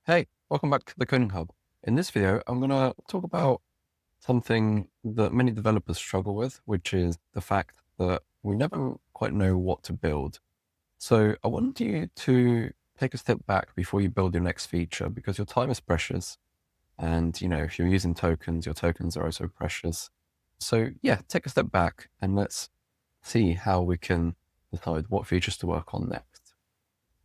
Hey, welcome back to the Coding Hub. In this video, I'm going to talk about something that many developers struggle with, which is the fact that we never quite know what to build. So I want you to take a step back before you build your next feature, because your time is precious. And, if you're using tokens, your tokens are also precious. So yeah, take a step back and let's see how we can decide what features to work on next.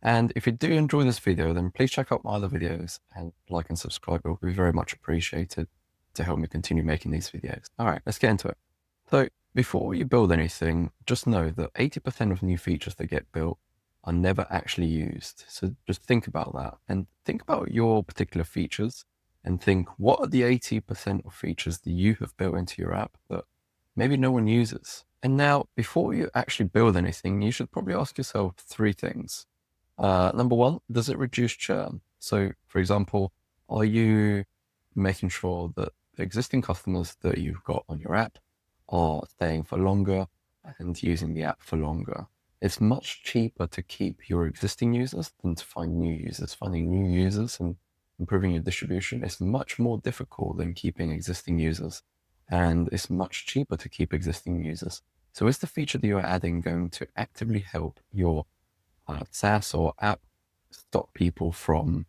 And if you do enjoy this video, then please check out my other videos and like and subscribe. It will be very much appreciated to help me continue making these videos. All right, let's get into it. So before you build anything, just know that 80% of new features that get built are never actually used. So just think about that and think about your particular features and think, what are the 80% of features that you have built into your app that maybe no one uses? And now, before you actually build anything, you should probably ask yourself three things. Number one, does it reduce churn? So, for example, are you making sure that the existing customers that you've got on your app are staying for longer and using the app for longer? It's much cheaper to keep your existing users than to find new users. Finding new users and improving your distribution is much more difficult than keeping existing users. And it's much cheaper to keep existing users. So is the feature that you're adding going to actively help your SaaS or app stop people from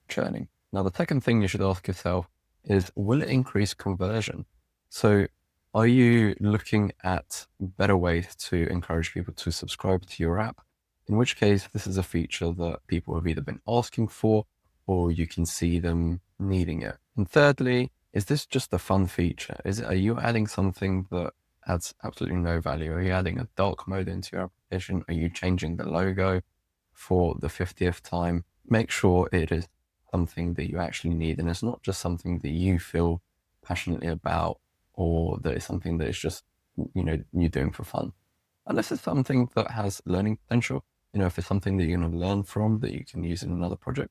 churning? Now, the second thing you should ask yourself is, will it increase conversion? So are you looking at better ways to encourage people to subscribe to your app? In which case, this is a feature that people have either been asking for or you can see them needing it. And thirdly, is this just a fun feature? Are you adding something that adds absolutely no value? Are you adding a dark mode into your application? Are you changing the logo for the 50th time? Make sure it is something that you actually need, and it's not just something that you feel passionately about, or that is something that is just, you're doing for fun. Unless it's something that has learning potential, if it's something that you're going to learn from that you can use in another project,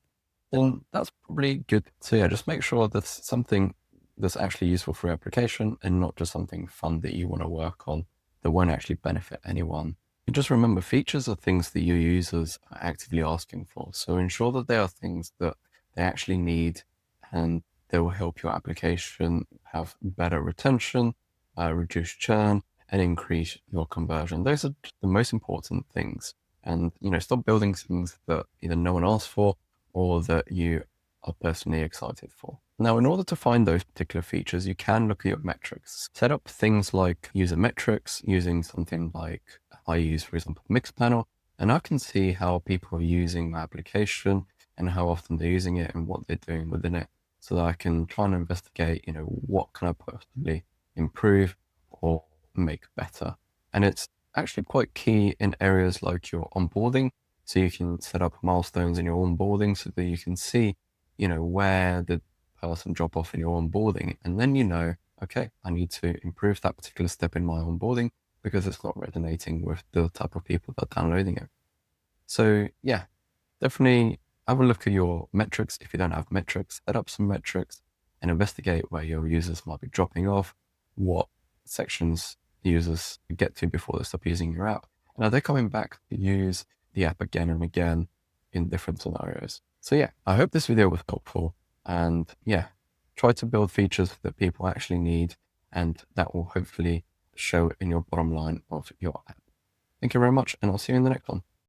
then that's probably good. So yeah, just make sure that's something that's actually useful for your application and not just something fun that you want to work on that won't actually benefit anyone. And just remember, features are things that your users are actively asking for. So ensure that they are things that they actually need, and they will help your application have better retention, reduce churn, and increase your conversion. Those are the most important things. And, stop building things that either no one asked for or that you are personally excited for. Now, in order to find those particular features, you can look at your metrics. Set up things like user metrics using something like I use, for example, Mixpanel, and I can see how people are using my application and how often they're using it and what they're doing within it, so that I can try and investigate, what can I possibly improve or make better. And it's actually quite key in areas like your onboarding. So you can set up milestones in your onboarding so that you can see, where the person drop off in your onboarding. And then, okay, I need to improve that particular step in my onboarding because it's not resonating with the type of people that are downloading it. So yeah, definitely have a look at your metrics. If you don't have metrics, set up some metrics and investigate where your users might be dropping off, what sections users get to before they stop using your app. And are they coming back to use the app again and again in different scenarios? So yeah, I hope this video was helpful, and yeah, try to build features that people actually need, and that will hopefully show in your bottom line of your app. Thank you very much, and I'll see you in the next one.